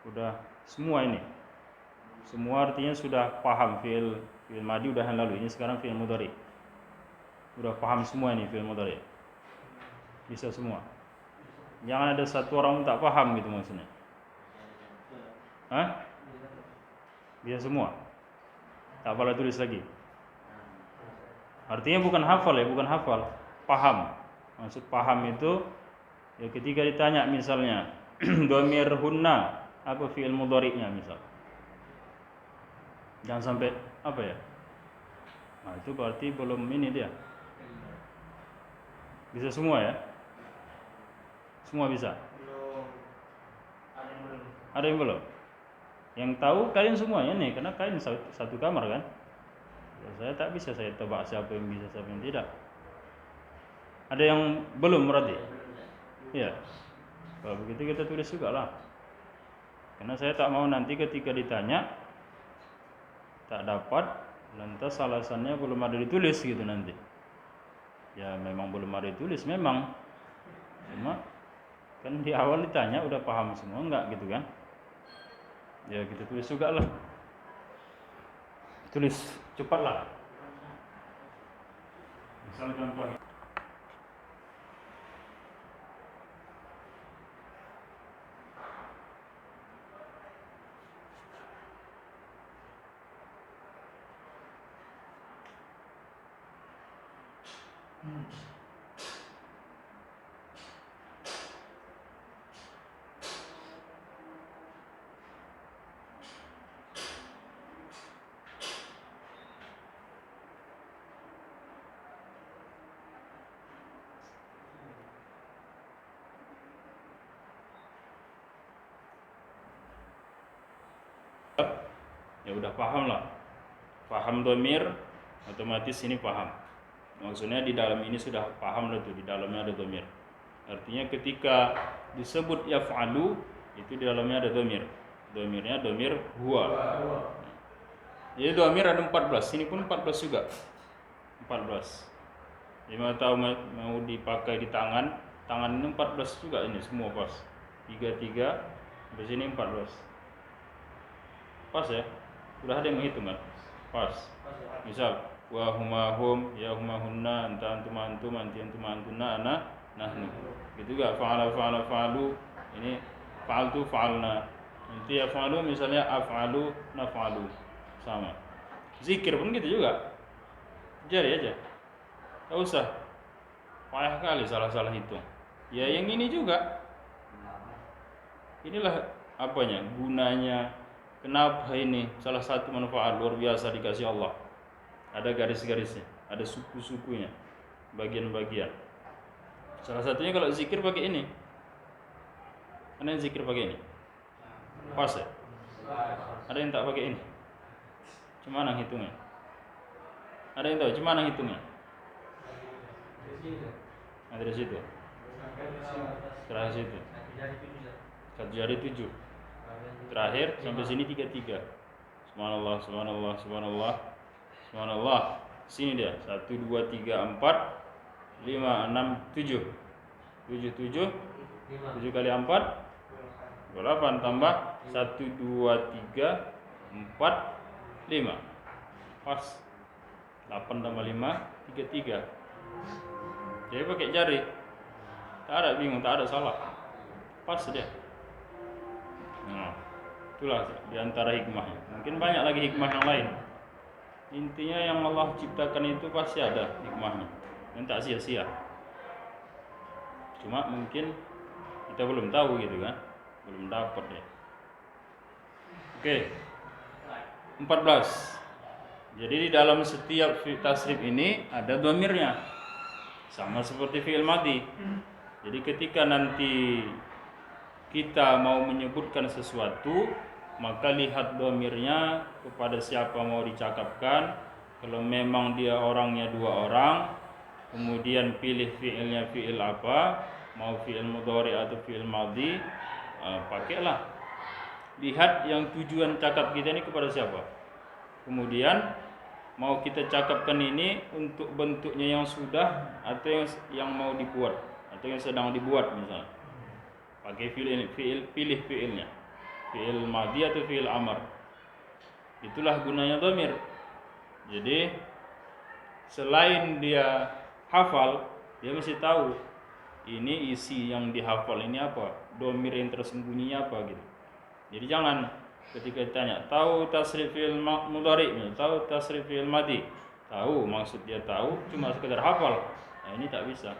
Udah semua ini. Semua artinya sudah paham fi'il madi udah yang lalu. Ini sekarang fi'il mudhari. Udah paham semua ini fi'il mudhari. Bisa semua. Jangan ada satu orang tak paham gitu maksudnya. Hah? Bisa semua. Tak boleh tulis lagi. Artinya bukan hafal ya, bukan hafal. Paham. Maksud paham itu ya ketika ditanya misalnya dhamir hunna apa fi'il mudhari'nya misal. Jangan sampai apa ya? Nah, itu berarti belum ini dia. Bisa semua ya? Semua bisa. Ada yang belum? Yang tahu kalian semuanya nih, karena kalian satu kamar kan? Ya, saya tak bisa saya tebak siapa yang bisa, siapa yang tidak. Ada yang belum berarti? Iya. Kalau begitu kita tulis juga lah. Karena saya tak mau nanti ketika ditanya tak dapat, lantas alasannya belum ada ditulis gitu nanti. Ya memang belum ada ditulis memang. Cuma kan di awal ditanya udah paham semua enggak gitu kan? Ya kita tulis juga lah. Tulis cepatlah. Misalnya contoh. Ya udah paham lah. Paham dhamir, otomatis ini paham. Maksudnya di dalam ini sudah paham lah tuh, di dalamnya ada dhamir. Artinya ketika disebut yaf'alu itu di dalamnya ada dhamir. Dhamirnya dhamir huwa. Jadi dhamir ada 14, sini pun 14 juga. 14. Jadi mau dipakai di tangan ini 14 juga ini semua pas. 33 di sini 14. Pas ya? Sudah ada yang menghitung kan? Pas. Misal wa huma hum ya huma hunna anta antum antum anti antum antuna ana nahnu. Gitu juga fa'ala fa'ala fa'alu. Ini fa'altu fa'alna. Nanti af'alu misalnya af'alu naf'alu. Sama. Zikir pun gitu juga. Jari aja. Tak usah payah kali salah-salah hitung. Ya yang ini juga. Inilah apanya? Gunanya. Kenapa ini salah satu manfaat luar biasa dikasih Allah. Ada garis-garisnya, ada suku-sukunya, bagian-bagian. Salah satunya kalau zikir pakai ini. Mana yang zikir pakai ini? Pas ya? Ada yang tak pakai ini? Cuma hitungnya? Ada yang tahu cuma hitungnya? Ada di situ. Terakhir situ. 1 jari 7. Terakhir sampai sini 33. Subhanallah, subhanallah, subhanallah, subhanallah. Sini dia 1 2 3 4 5 6 7. 7 kali 4 8 tambah 1 2 3 4 5. Pas. 8 tambah 5 33. Jadi pakai jari. Tak ada bingung, tak ada salah. Pas dia. Nah, itulah diantara hikmahnya. Mungkin banyak lagi hikmah yang lain. Intinya yang Allah ciptakan itu pasti ada hikmahnya. Dan tak sia-sia. Cuma mungkin kita belum tahu gitu kan. Belum dapat ya. Oke. 14. Jadi di dalam setiap tasrif ini ada dhamirnya. Sama seperti fi'il madhi. Jadi ketika nanti kita mau menyebutkan sesuatu, maka lihat dhamirnya kepada siapa mau dicakapkan. Kalau memang dia orangnya 2 orang, kemudian pilih fi'ilnya fi'il apa, mau fi'il mudhari atau fi'il madhi, pakailah. Lihat yang tujuan cakap kita ini kepada siapa. Kemudian mau kita cakapkan ini untuk bentuknya yang sudah atau yang mau dibuat atau yang sedang dibuat misalnya. Pakai pilih fi'ilnya. fi'il madhi atau fi'il amr. Itulah gunanya dhamir. Jadi selain dia hafal, dia mesti tahu ini isi yang dihafal ini apa, dhamir yang tersembunyinya apa gitu. Jadi jangan ketika ditanya tahu tasrif fi'il mudhari, tahu tasrif fi'il madhi, tahu maksud dia tahu cuma sekedar hafal. Nah, ini tak bisa.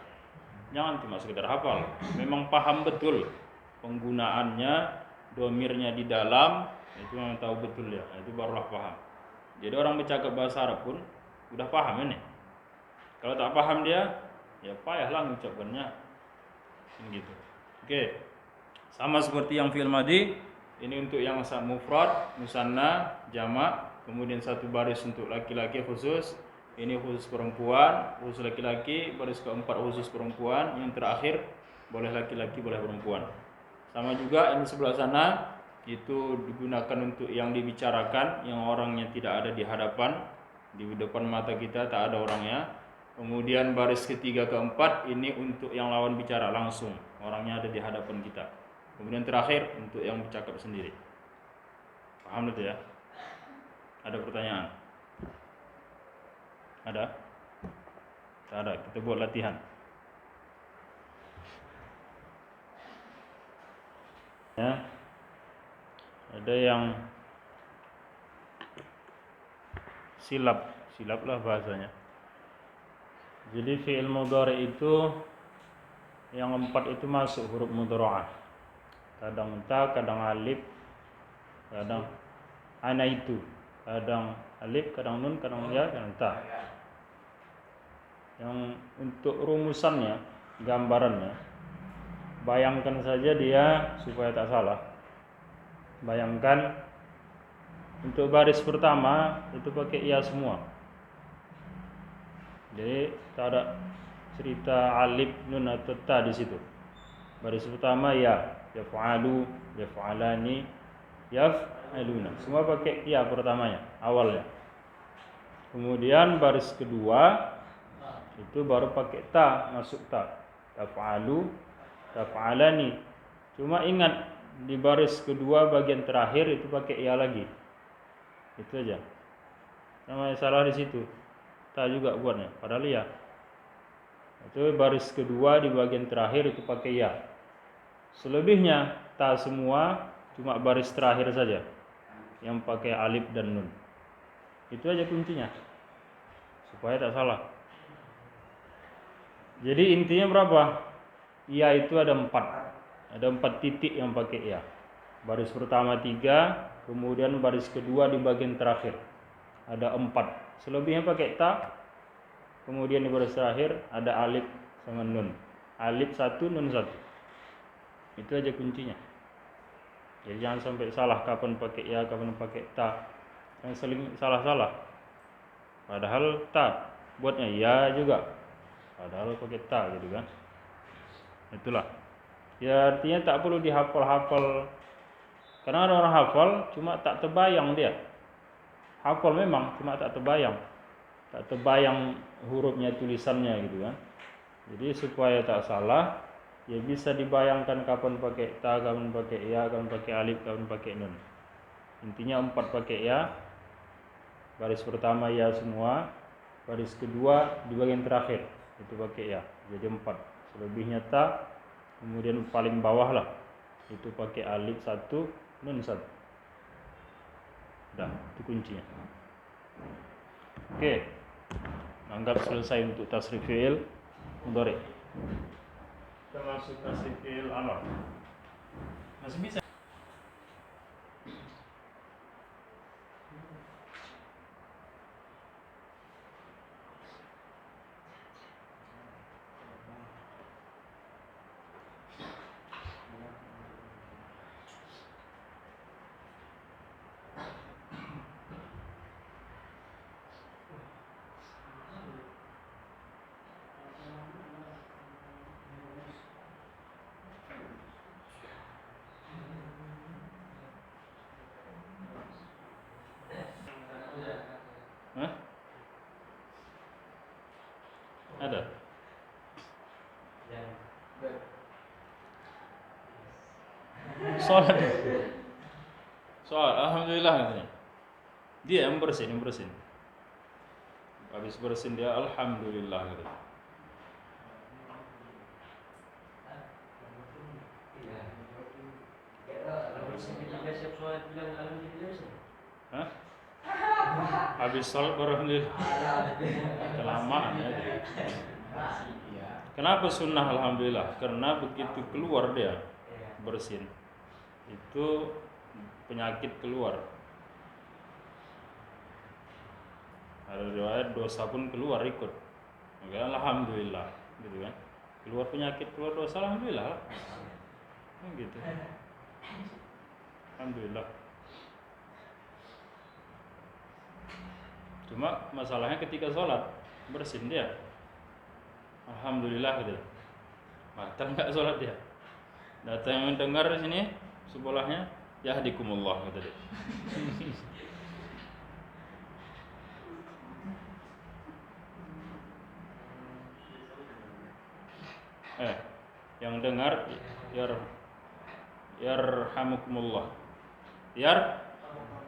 Jangan cuma sekedar hafal, memang paham betul penggunaannya, dhamirnya di dalam, itu memang tahu betul ya. Itu barulah paham. Jadi orang bercakap bahasa Arab pun udah paham ini. Kalau tak paham dia, ya payahlah mengucapkannya. Gitu. Oke. Sama seperti yang fi'il madhi, ini untuk yang mufrad, musanna, jamak, kemudian satu baris untuk laki-laki khusus, ini khusus perempuan, khusus laki-laki, baris keempat khusus perempuan, yang terakhir boleh laki-laki, boleh perempuan. Sama juga ini sebelah sana itu digunakan untuk yang dibicarakan, yang orangnya tidak ada di hadapan, di depan mata kita tak ada orangnya. Kemudian baris ketiga keempat ini untuk yang lawan bicara langsung, orangnya ada di hadapan kita. Kemudian terakhir untuk yang bercakap sendiri. Paham itu ya? Ada pertanyaan? Ada? Tak ada. Kita buat latihan. Ya. Ada yang silap lah bahasanya. Jadi fi'il mudhari itu yang 4 itu masuk huruf mudhara'ah. Kadang ta, kadang alif, kadang ana itu, kadang alif, kadang nun, kadang ya, kadang ta. Yang untuk rumusannya, gambarannya, bayangkan saja dia supaya tak salah. Bayangkan untuk baris pertama itu pakai ya semua. Jadi tak ada cerita alif, nun atau ta di situ. Baris pertama ya, yaf'alu, yaf'alani, yaf'aluna. Semua pakai ya pertamanya, awalnya. Kemudian baris kedua itu baru pakai ta, masuk ta. Taf'alu, taf'alani. Cuma ingat di baris kedua bagian terakhir itu pakai ya lagi. Itu aja. Namanya salah di situ. Ta juga buatnya, padahal ya. Itu baris kedua di bagian terakhir itu pakai ya. Selebihnya ta semua, cuma baris terakhir saja yang pakai alif dan nun. Itu aja kuncinya, supaya tak salah. Jadi intinya berapa? Ya itu ada 4. Ada 4 titik yang pakai ya. Baris pertama 3, kemudian baris kedua di bagian terakhir ada 4. Selebihnya pakai ta. Kemudian di baris terakhir ada alif sama nun. Alif 1, nun 1. Itu aja kuncinya. Jadi jangan sampai salah kapan pakai ya, kapan pakai ta. Yang sering salah-salah. Padahal ta buatnya ya juga. Padahal pakai ta gitu kan. Itulah. Ya artinya tak perlu dihafal-hafal. Karena ada orang hafal cuma tak terbayang dia. Hafal memang cuma tak terbayang. Tak terbayang hurufnya, tulisannya gitu kan. Jadi supaya tak salah, ya bisa dibayangkan kapan pakai ta, kapan pakai ya, kapan pakai alif, kapan pakai nun. Intinya 4 pakai ya. Baris pertama ya semua. Baris kedua di bagian terakhir itu pakai ya. Jadi 4. Selebihnya ta. Kemudian paling bawah lah itu pakai alif 1, nun 1. Dah, itu kuncinya. Oke. Anggap selesai untuk tasrif fi'il mudhari. Kita masuk tasrif fi'il amr. Masih bisa. Hah? Ada? Sholat. Soal alhamdulillah katanya. Dia yang bersin. Habis bersin dia alhamdulillah katanya. Hah? Habis sholat alhamdulillah. Kelamaan ya. Kenapa sunnah alhamdulillah? Karena begitu keluar dia bersin, itu penyakit keluar. Ada riwayat dosa pun keluar ikut. Maka alhamdulillah, gitu kan? Keluar penyakit, keluar dosa, alhamdulillah. Gitu. Alhamdulillah. Cuma masalahnya ketika sholat bersin dia, alhamdulillah gitu. Batal nggak sholat dia? Data yang mendengar di sini sebelahnya, yahdikumullah kata dia. Yang dengar yarhamukumullah.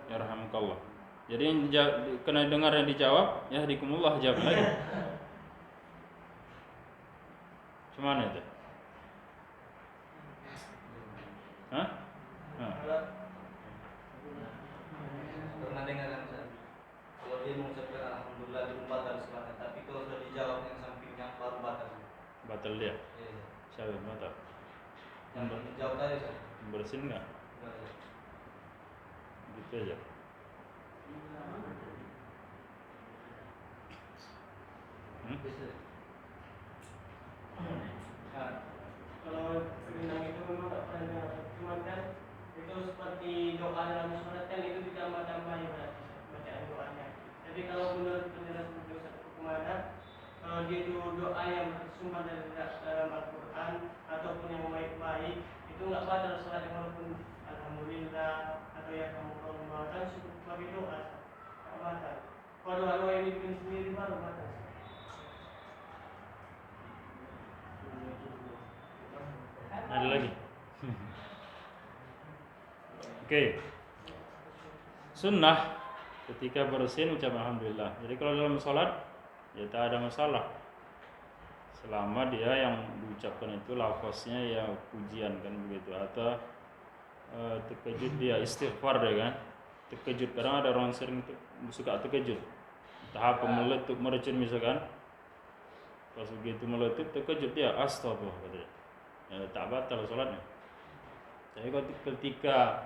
Yarhamukallah. Jadi yang kena dengar yang dijawab, yahdikumullah jawab lagi. Cuman itu. Hah? Pernah dengar kan, kalau dia mengucapkan alhamdulillah itu batal sholatnya, tapi kalau sudah dijawab yang sampingnya baru batal. Batal dia. Iya. Siapa yang batal? Yang dijawab tadi kan? Bersin nggak? Gitu aja. Kalau berenang itu memang tak pernah dengar, cuman kan itu seperti doa dalam sholat kan itu ditambah-tambah ya berarti bacaan doanya. Jadi kalau menurut penjelasan Ustaz kemana, kalau dia itu doa yang bersumber dari dalam Al-Quran ataupun yang baik-baik, itu nggak batal sholat walaupun alhamdulillah atau ya kamu kalau kan sebagai doa nggak batal. Kalau doa yang dibikin sendiri baru batal. Ada lagi. Oke. Sunnah ketika bersin ucap alhamdulillah. Jadi kalau dalam sholat ya tak ada masalah selama dia yang diucapkan itu lafaznya ya pujian kan begitu, atau terkejut dia istighfar dia kan. Terkejut, kadang ada orang sering suka terkejut. Tahap meletup mercun misalkan. Pas begitu meletup terkejut dia astagfirullah katanya. Tak batal sholatnya. Jadi ketika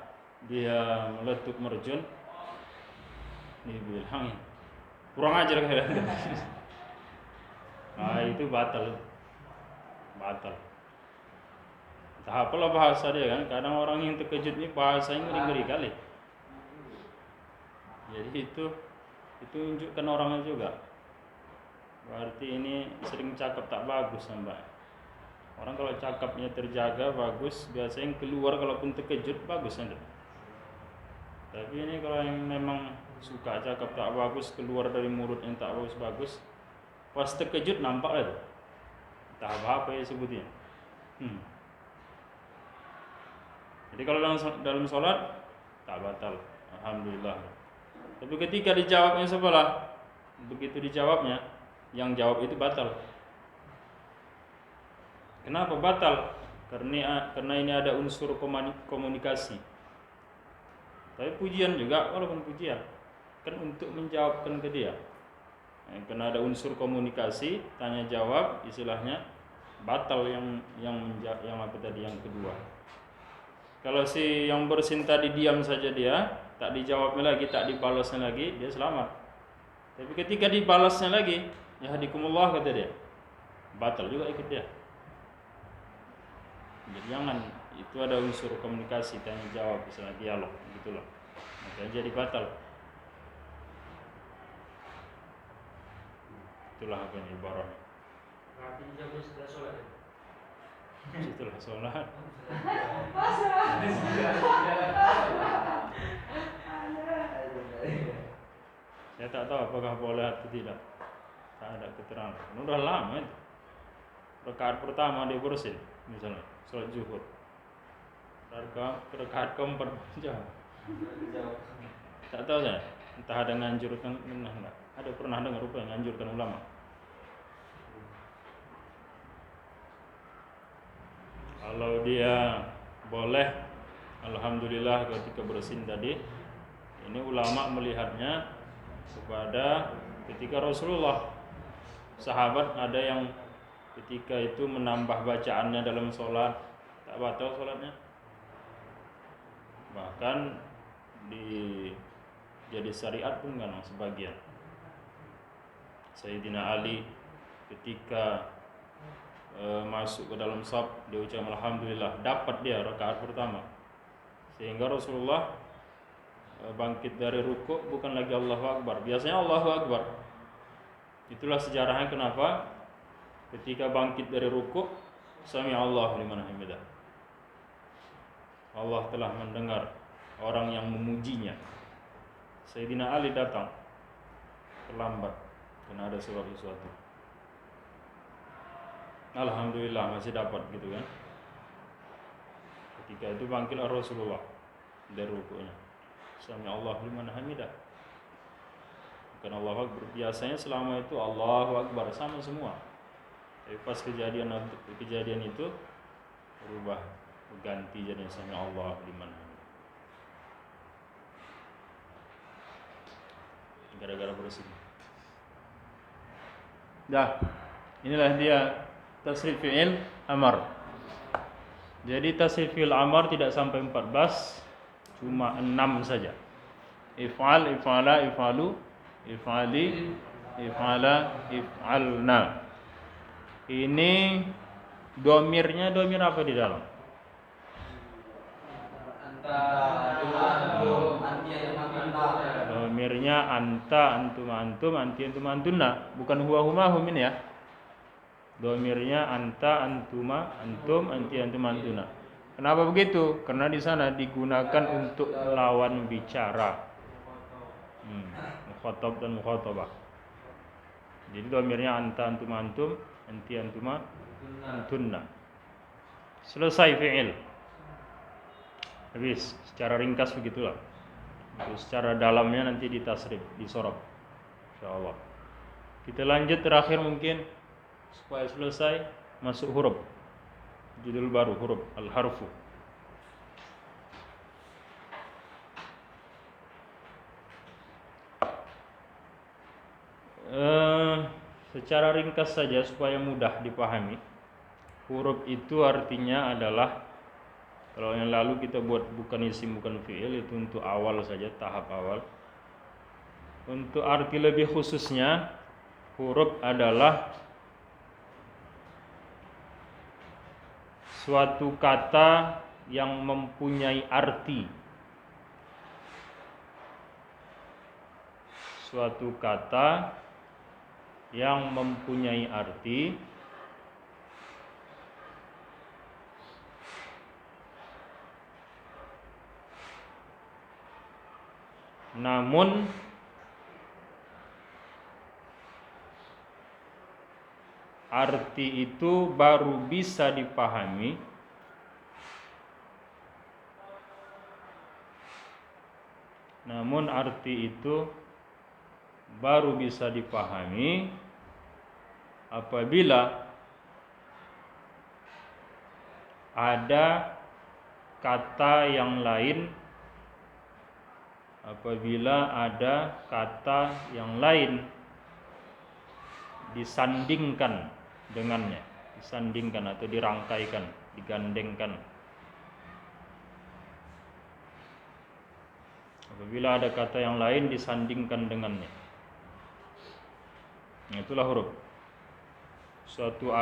dia meletup merjun, dibilang kurang ajar kalian. Nah itu batal. Entah apalah bahasa dia kan. Kadang orang yang terkejut ini bahasanya ngeri-ngeri kali. Jadi itu tunjukkan orangnya juga. Berarti ini sering cakap tak bagus sampai. Orang kalau cakapnya terjaga bagus, biasanya yang keluar kalaupun terkejut bagus kan. Tapi ini kalau yang memang suka cakap tak bagus, keluar dari mulut yang tak bagus, pas terkejut nampak itu. Tak apa ya sebutnya. Jadi kalau dalam sholat tak batal, alhamdulillah. Tapi ketika dijawabnya sebelah, begitu dijawabnya, yang jawab itu batal. Kenapa batal? Karena ini ada unsur komunikasi. Tapi pujian juga, walaupun pujian kan untuk menjawabkan ke dia. Karena ada unsur komunikasi, tanya jawab, istilahnya batal yang apa tadi yang kedua. Kalau si yang bersin tadi diam saja dia, tak dijawabnya lagi, tak dibalasnya lagi, dia selamat. Tapi ketika dibalasnya lagi, yahdikumullah kata dia, batal juga ikut dia. Jadi jangan, itu ada unsur komunikasi, tanya jawab, misalnya dialog, gitulah. Maka jadi batal. Itulah apa yang ibaratnya. Berarti dijawabnya setelah sholat ya? Setelah sholat. Saya tak tahu apakah boleh atau tidak. Tak ada keterangan. Udah lama itu. Rakaat pertama dia bersin, misalnya sholat zuhur. Rakaat keempat jam. Sudah dijawab. Tak tahu saya. Entah ada nganjurkan enggak. Ada pernah dengar rupanya nganjurkan ulama. Kalau dia boleh, alhamdulillah ketika bersin tadi, ini ulama melihatnya kepada ketika Rasulullah, sahabat ada yang ketika itu menambah bacaannya dalam sholat, tak batal sholatnya. Bahkan jadi syariat pun kan sebagian. Sayyidina Ali ketika masuk ke dalam shaf dia ucap alhamdulillah, dapat dia rakaat pertama, sehingga Rasulullah bangkit dari rukuk bukan lagi Allahu Akbar, biasanya Allahu Akbar. Itulah sejarahnya kenapa ketika bangkit dari rukuk sami Allahu liman hamidah, Allah telah mendengar orang yang memujinya. Sayyidina Ali datang terlambat karena ada sebab sesuatu. Alhamdulillah masih dapat gitu kan. Ketika itu bangkitlah Rasulullah dari rukuknya. Sami Allahu liman hamidah. Bukan Allahu Akbar. Biasanya selama itu Allahu Akbar sama semua. Tapi pas kejadian itu berubah, berganti jadi sami Allahu liman hamidah. Gara-gara bersih. Dah. Inilah dia tasrif fi'il amar. Jadi tasrif fi'il amar tidak sampai 14, cuma 6 saja. If'al, if'ala, if'alu, if'ali, if'ala, if'alna. Ini domirnya domir apa di dalam? Domirnya anta, antum, antum, anti, antum, antunna. Bukan huwa, huma, hum ini ya. Domirnya anta, antuma, antum, anti, antum, antuna. Kenapa begitu? Karena di sana digunakan untuk lawan bicara, mukhatab dan mukhatabah. Jadi domirnya anta, antum, antum, anti, antuma, antunna. Selesai fi'il. Habis. Secara ringkas begitulah. Terus secara dalamnya nanti ditasrif, disorab, insyaallah. Kita lanjut terakhir mungkin supaya selesai, masuk huruf. Judul baru, huruf al-harfu. Secara ringkas saja supaya mudah dipahami. Huruf itu artinya adalah, kalau yang lalu kita buat bukan isim bukan fi'il, itu untuk awal saja, tahap awal. Untuk arti lebih khususnya, huruf adalah suatu kata yang mempunyai arti. Suatu kata yang mempunyai arti, namun arti itu baru bisa dipahami apabila ada kata yang lain disandingkan dengannya, disandingkan atau dirangkaikan, digandengkan. Apabila ada kata yang lain disandingkan dengannya, itulah huruf. Suatu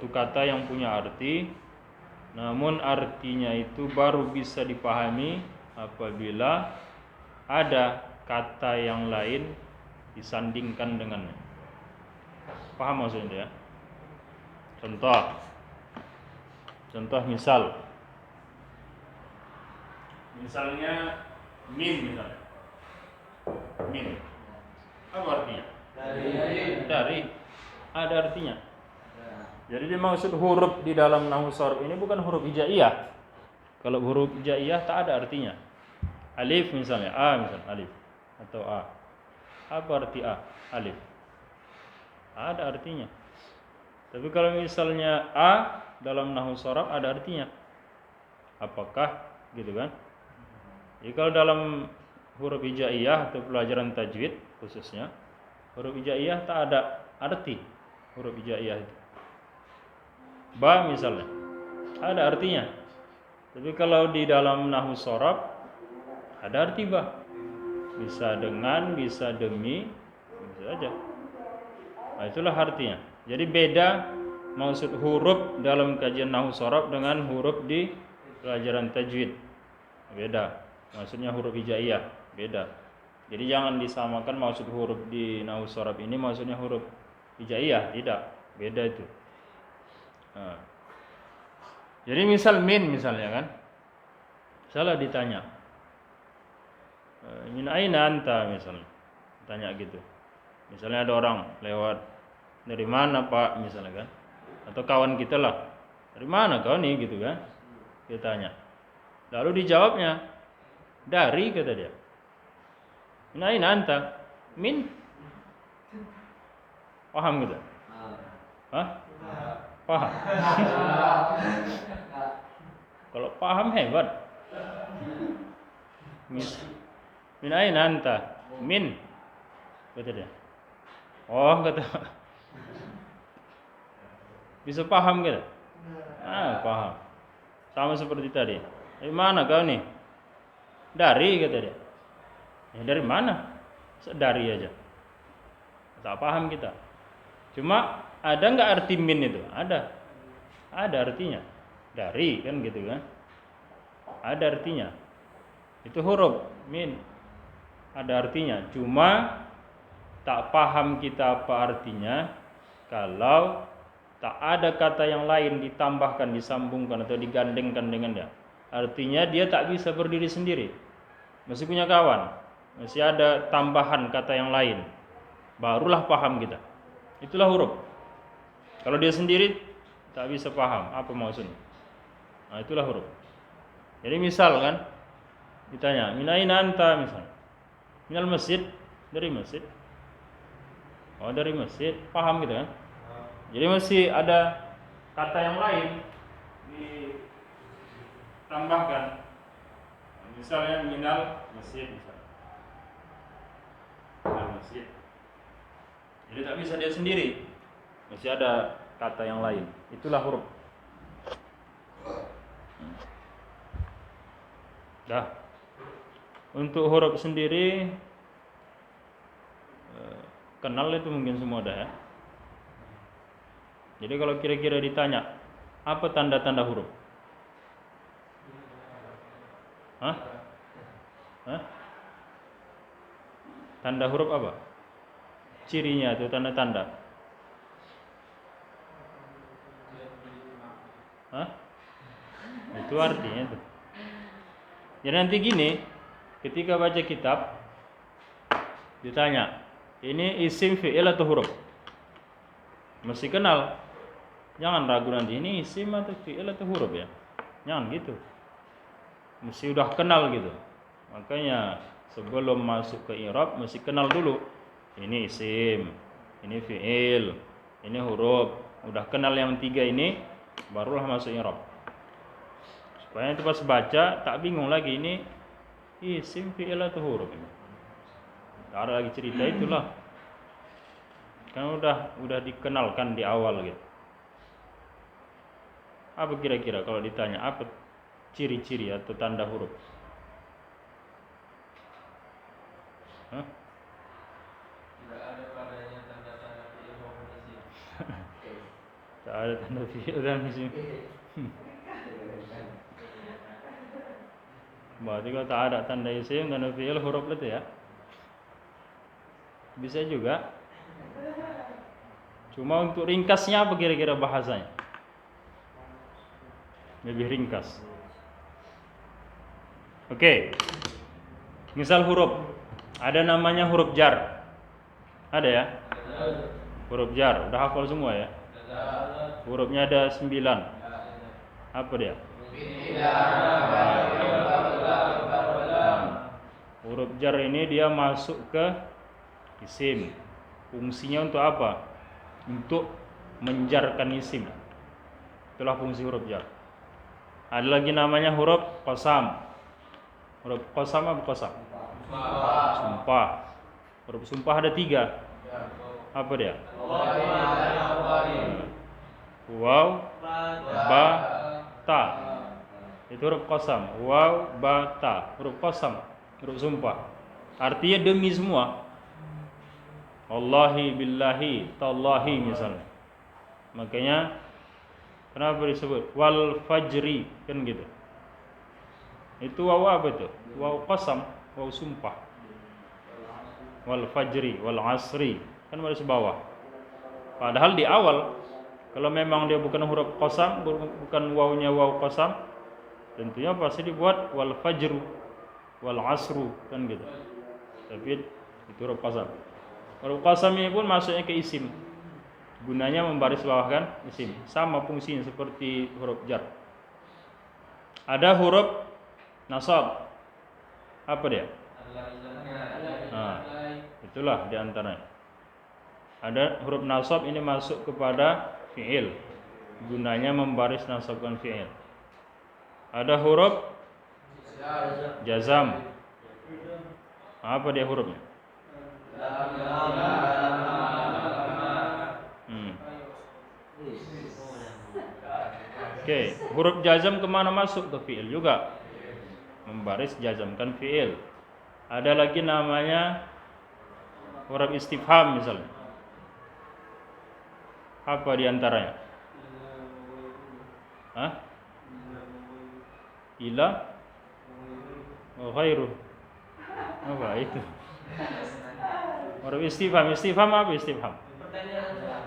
kata yang punya arti, namun artinya itu baru bisa dipahami apabila ada kata yang lain disandingkan dengannya. Paham maksudnya ya? Contoh misalnya min misalnya. Min. Apa artinya? Dari. Ada artinya. Jadi dimaksud huruf di dalam nahwu sharaf ini bukan huruf hijaiyah. Kalau huruf hijaiyah tak ada artinya. Alif misalnya, A misalnya, alif atau A. Apa arti A? Alif. Ada artinya. Tapi kalau misalnya A dalam nahwu sharaf ada artinya. Apakah gitu kan? Jadi kalau dalam huruf hijaiyah atau pelajaran tajwid khususnya, huruf hijaiyah tak ada arti huruf hijaiyah itu. Ba misalnya ada artinya. Tapi kalau di dalam nahwu sharaf ada arti ba. Bisa dengan, bisa demi, bisa saja. Nah, itulah artinya. Jadi beda maksud huruf dalam kajian nahwu sharaf dengan huruf di pelajaran tajwid. Beda. Maksudnya huruf hijaiyah, beda. Jadi jangan disamakan maksud huruf di nahwu sharaf ini maksudnya huruf hijaiyah, tidak. Beda itu. Nah. Jadi misal min misalnya kan. Salah ditanya. Min aina anta misalnya. Tanya gitu. Misalnya ada orang lewat, dari mana Pak misalnya kan. Atau kawan kita lah. Dari mana kau nih gitu kan. Kita tanya. Lalu dijawabnya, dari kata dia. Min aina anta? Min. Paham gitu? Hah? Paham. Kalau paham hebat. Min aina anta? Min. Kata dia. Oh, kata. Bisa paham gitu? Paham. Sama seperti tadi. Dari mana kau nih? Dari kata dia. Ya dari mana? Dari aja. Tak paham kita. Cuma ada nggak arti min itu? Ada. Ada artinya. Dari kan gitu kan? Ada artinya. Itu huruf min. Ada artinya. Cuma tak paham kita apa artinya kalau tak ada kata yang lain ditambahkan, disambungkan atau digandengkan dengan dia. Artinya dia tak bisa berdiri sendiri. Masih punya kawan. Masih ada tambahan kata yang lain. Barulah paham kita. Itulah huruf. Kalau dia sendiri tak bisa paham apa maksudnya. Nah, itulah huruf. Jadi misal kan ditanya, min aina anta misal. Minal masjid, dari masjid. Oh, dari masjid. Paham gitu kan? Jadi masih ada kata yang lain ditambahkan. Misalnya minal masjid misalnya. Minal masjid. Jadi tak bisa dia sendiri. Masih ada kata yang lain. Itulah huruf. Dah. Untuk huruf sendiri kenal itu mungkin semua dah ya. Jadi kalau kira-kira ditanya apa tanda-tanda huruf? Hah? Tanda huruf apa? Cirinya itu tanda-tanda. Hah? Itu artinya itu. Jadi nanti gini, ketika baca kitab ditanya, ini isim fi'il atau huruf? Mesti kenal. Jangan ragu nanti ini isim atau fi'il atau huruf ya. Jangan gitu. Mesti udah kenal gitu. Makanya sebelum masuk ke i'rab mesti kenal dulu. Ini isim, ini fi'il, ini huruf. Udah kenal yang tiga ini barulah masuk i'rab. Supaya itu pas baca tak bingung lagi ini isim, fi'il atau huruf. Tak ada lagi cerita itulah. Kan udah dikenalkan di awal gitu. Apa kira-kira kalau ditanya apa ciri-ciri atau tanda huruf? Hah? Tidak ada padanya tanda-tanda fi'il maupun isim. Tak ada tanda fi'il dan isim. Berarti kalau tak ada tanda isim, tanda fi'il, huruf itu ya. Bisa juga. Cuma untuk ringkasnya apa kira-kira bahasanya? Lebih ringkas. Oke. Misal huruf. Ada namanya huruf jar. Ada ya? Huruf jar. Udah hafal semua ya? Hurufnya ada 9. Apa dia? jar ini dia masuk ke isim. Fungsinya untuk apa? Untuk menjarkan isim. Itulah fungsi huruf jar. Ada lagi namanya huruf qasam. Huruf qasam apa qasam? Sumpah. Huruf sumpah ada 3. Apa dia? Waw, ba, ta. Itu huruf qasam. Waw, ba, ta. Huruf qasam, huruf sumpah. Artinya demi semua. Wallahi, billahi, tallahi misalnya. Makanya kenapa disebut wal fajri, kan gitu. Itu waw apa itu? Waw qasam, waw sumpah. Wal fajri, wal asri, kan baris bawah. Padahal di awal, kalau memang dia bukan huruf qasam, bukan wawnya waw qasam, tentunya pasti dibuat wal fajru, wal asru, kan gitu. Tapi itu huruf qasam. Huruf qasam ini pun masuknya ke isim. Gunanya membaris bawahkan isim. Sama fungsinya seperti huruf jar. Ada huruf nasab. Apa dia? Nah, itulah diantaranya. Ada huruf nasab ini masuk kepada fi'il. Gunanya membaris nasabkan fi'il. Ada huruf jazam. Apa dia hurufnya? Oke, huruf jazam kemana masuk? Ke fi'il juga. Membaris jazamkan fi'il. Ada lagi namanya huruf istifham misalnya. Apa diantaranya? Hah? Ila wa ghairu. Apa itu? Huruf istifham. Istifham apa istifham?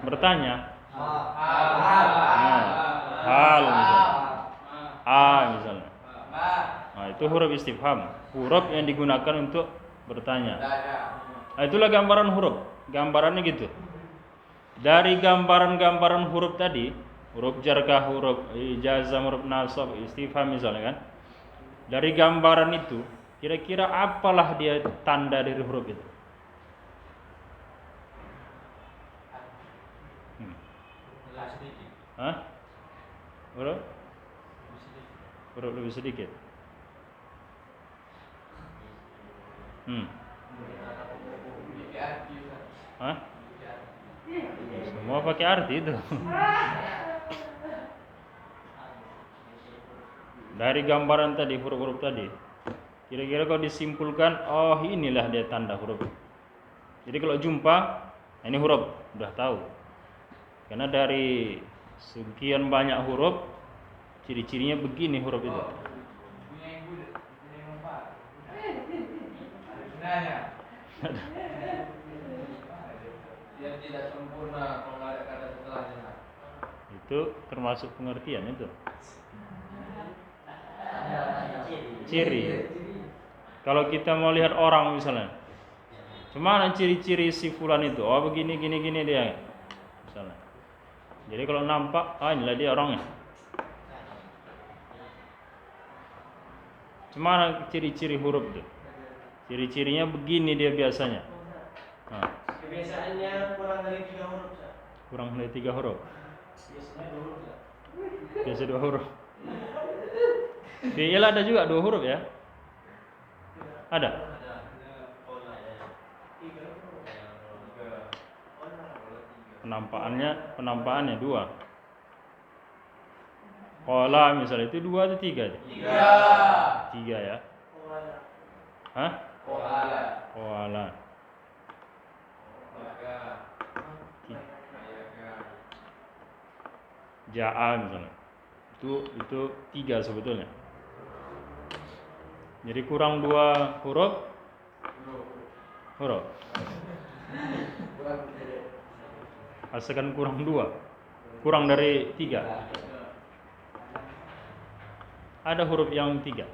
Bertanya. Hal misalnya. Misalnya. Nah, itu huruf istifham. Huruf yang digunakan untuk bertanya. Nah, itulah gambaran huruf. Gambarannya gitu. Dari gambaran-gambaran huruf tadi, huruf jarkah, huruf jazam, huruf nasab, istifham misalnya kan. Dari gambaran itu, kira-kira apalah dia tanda dari huruf itu? Hah? Huruf? Huruf lebih sedikit. Hah? Semua pakai arti itu. Dari gambaran tadi, huruf-huruf tadi, kira-kira kalau disimpulkan, oh inilah dia tanda huruf. Jadi kalau jumpa, ini huruf, udah tahu. Karena dari sekian banyak huruf, ciri-cirinya begini huruf itu. Dia tidak sempurna kalau ada kata setelahnya. Itu termasuk pengertian itu. Ciri. Kalau kita mau lihat orang misalnya, cuma ciri-ciri si fulan itu, oh begini gini dia, misalnya. Jadi kalau nampak, inilah dia orangnya. Cuma ciri-ciri huruf itu. Ciri-cirinya begini dia biasanya. Nah. Kebiasaannya kurang dari 3 huruf. Kurang dari 3 huruf. Biasanya 2 huruf. Biasa 2 huruf. Fi'il ada juga 2 huruf ya? Ada? Penampaannya 2. Qala misalnya itu 2 atau 3? 3 ya. Hah? Qala. Ja'a misalnya. Itu 3 sebetulnya. Jadi kurang 2 huruf. Asalkan kurang 2. Kurang dari 3. Ada huruf yang 3.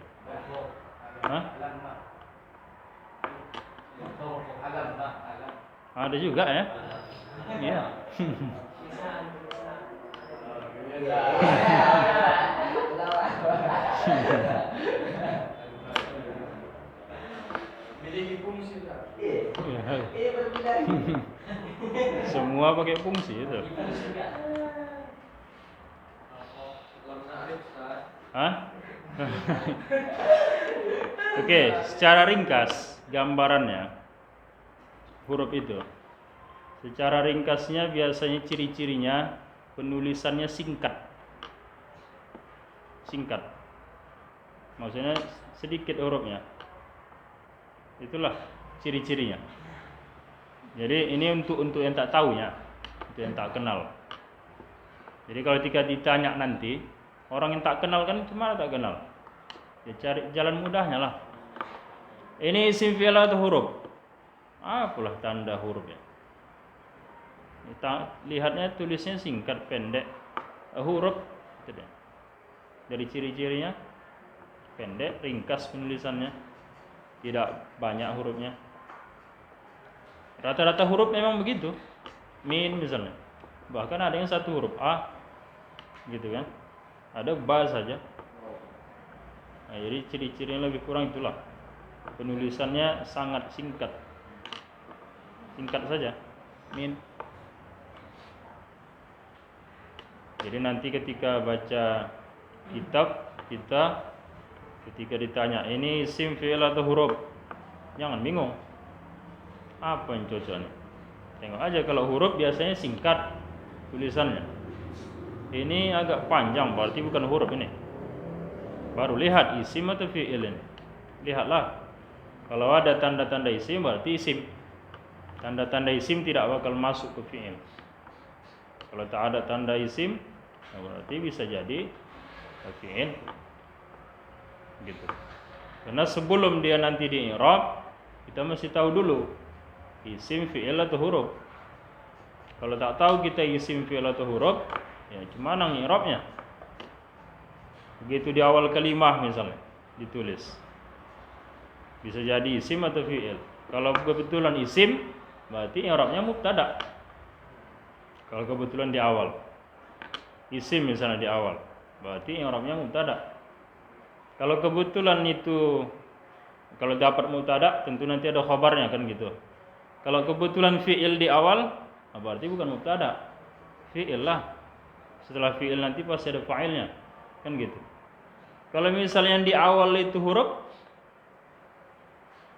Hah? Ada juga ya? Iya. Jadi difungsi Ustaz. Ya. Semua pakai fungsi itu. Difungsikan. Hah? Oke, secara ringkas gambarannya huruf itu. Secara ringkasnya biasanya ciri-cirinya penulisannya singkat. Singkat. Maksudnya sedikit hurufnya. Itulah ciri-cirinya. Jadi ini untuk yang tak tahunya, untuk yang tak kenal. Jadi kalau ketika ditanya nanti, orang yang tak kenal kan cuma tak kenal. Ya cari jalan mudahnya lah. Ini isim fi'il atau huruf? Apalah tanda hurufnya? Kita lihatnya tulisnya singkat, pendek. Huruf itu dia. Dari ciri-cirinya pendek, ringkas penulisannya, tidak banyak hurufnya. Rata-rata huruf memang begitu. Min misalnya, bahkan ada yang satu huruf A, gitu kan? Ada ba saja. Nah, jadi ciri-cirinya lebih kurang itulah. Penulisannya sangat singkat, singkat saja. Min. Jadi nanti ketika baca kitab kita, ketika ditanya ini isim fi'il atau huruf, jangan bingung. Apa yang cocok nih? Tengok aja, kalau huruf biasanya singkat tulisannya. Ini agak panjang, berarti bukan huruf ini. Baru lihat isim atau fi'il ini. Lihatlah. Kalau ada tanda-tanda isim berarti isim. Tanda-tanda isim tidak bakal masuk ke fi'il. Kalau tak ada tanda isim, berarti bisa jadi fi'il. Gitu. Karena sebelum dia nanti di i'rab, kita mesti tahu dulu isim, fi'il atau huruf. Kalau tak tahu kita isim, fi'il atau huruf, ya gimana i'rabnya? Begitu di awal kalimah misalnya ditulis, bisa jadi isim atau fi'il. Kalau kebetulan isim, berarti i'rabnya mubtada. Kalau kebetulan di awal isim misalnya di awal, berarti i'rabnya mubtada. Kalau kebetulan itu, kalau dapat mubtada tentu nanti ada khabarnya kan gitu. Kalau kebetulan fi'il di awal, berarti bukan mubtada, fi'il lah. Setelah fi'il nanti pasti ada fa'ilnya, kan gitu. Kalau misalnya yang di awal itu huruf,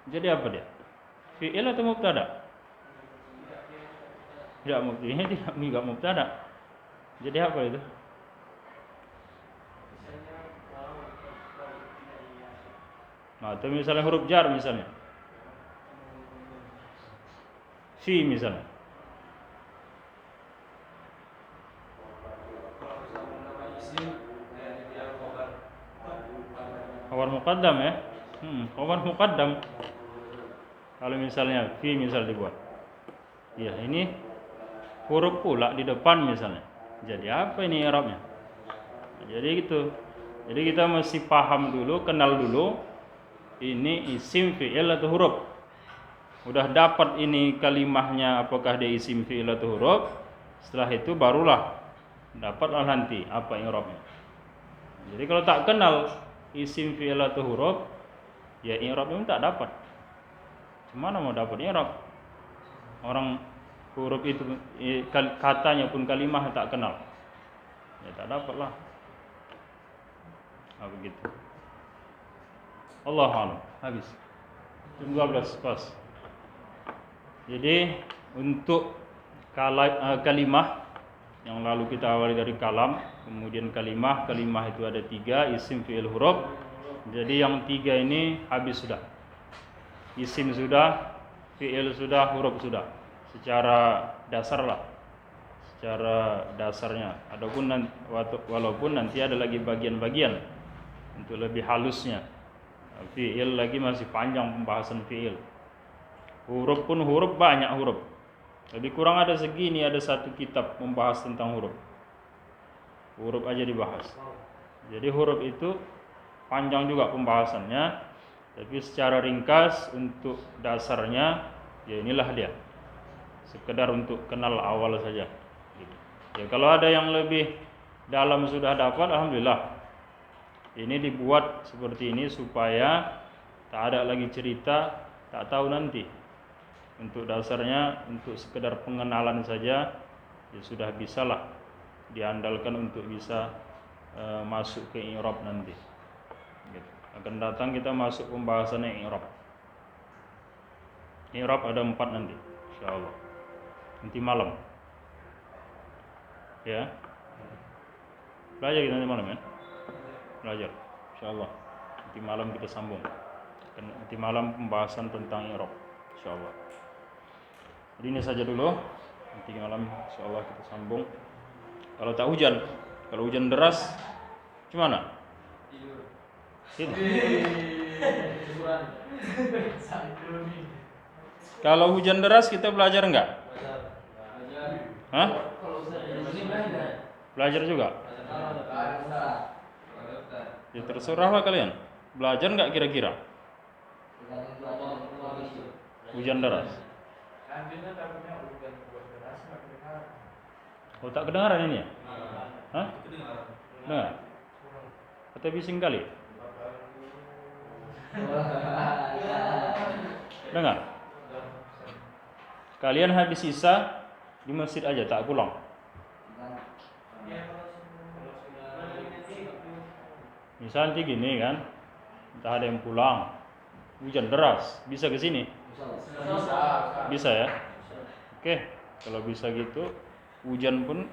jadi apa dia? Fi'il atau mubtada? Tidak mubtada. Jadi apa itu? Nah, itu misalnya huruf jar misalnya. Fi misalnya. Khabar muqaddam ya. Khabar muqaddam. Kalau misalnya fi misal dibuat. Ya, ini huruf pula di depan misalnya. Jadi apa ini i'rabnya? Nah, jadi gitu. Jadi kita mesti paham dulu, kenal dulu ini isim, fi'il atau huruf. Udah dapat ini kalimahnya apakah dia isim, fi'il atau huruf. Setelah itu barulah dapatlah nanti apa i'rabnya. Jadi kalau tak kenal isim, fi'il atau huruf, ya i'rabnya tak dapat. Gimana mau dapat i'rab? Orang huruf itu katanya pun kalimah tak kenal, ya tak dapat lah. Begitu. Allah a'lam. Habis. Jam 12 pas. Jadi untuk kalimah yang lalu kita awali dari kalam, kemudian kalimah itu ada 3, isim, fi'il, huruf. Jadi yang 3 ini habis sudah. Isim sudah, fi'il sudah, huruf sudah. Secara dasar lah. Secara dasarnya. Walaupun nanti ada lagi bagian-bagian untuk lebih halusnya. Fi'il lagi masih panjang pembahasan fi'il. Huruf pun huruf banyak huruf. Lebih kurang ada segini, ada satu kitab membahas tentang huruf. Huruf aja dibahas. Jadi huruf itu panjang juga pembahasannya. Tapi secara ringkas untuk dasarnya, ya inilah dia. Sekedar untuk kenal awal saja. Ya kalau ada yang lebih dalam sudah dapat, alhamdulillah. Ini dibuat seperti ini supaya tak ada lagi cerita Tak tahu nanti. Untuk dasarnya, untuk sekedar pengenalan saja, ya sudah bisalah diandalkan untuk bisa masuk ke i'rab nanti. Gitu. Akan datang kita masuk pembahasannya i'rab. I'rab ada 4 nanti, insyaallah. Nanti malam. Ya. Belajar kita nanti malam ya. Belajar, insyaallah. Nanti malam kita sambung. Nanti malam pembahasan tentang i'rab, insyaallah. Jadi ini saja dulu. Nanti malam insyaallah kita sambung. Kalau tak hujan, kalau hujan deras, gimana? Tidur. Kalau hujan deras kita belajar enggak? Hah? Belajar juga? Ya terserahlah kalian. Belajar enggak kira-kira? Hujan deras. Oh tak kedengaran ini ya? Hah? Dengar? Atau bising kali? Dengar? Kalian habis sisa di masjid aja, tak pulang. Misalnya gini kan, entah ada yang pulang, hujan deras, bisa ke sini? Bisa ya? Oke, kalau bisa gitu, hujan pun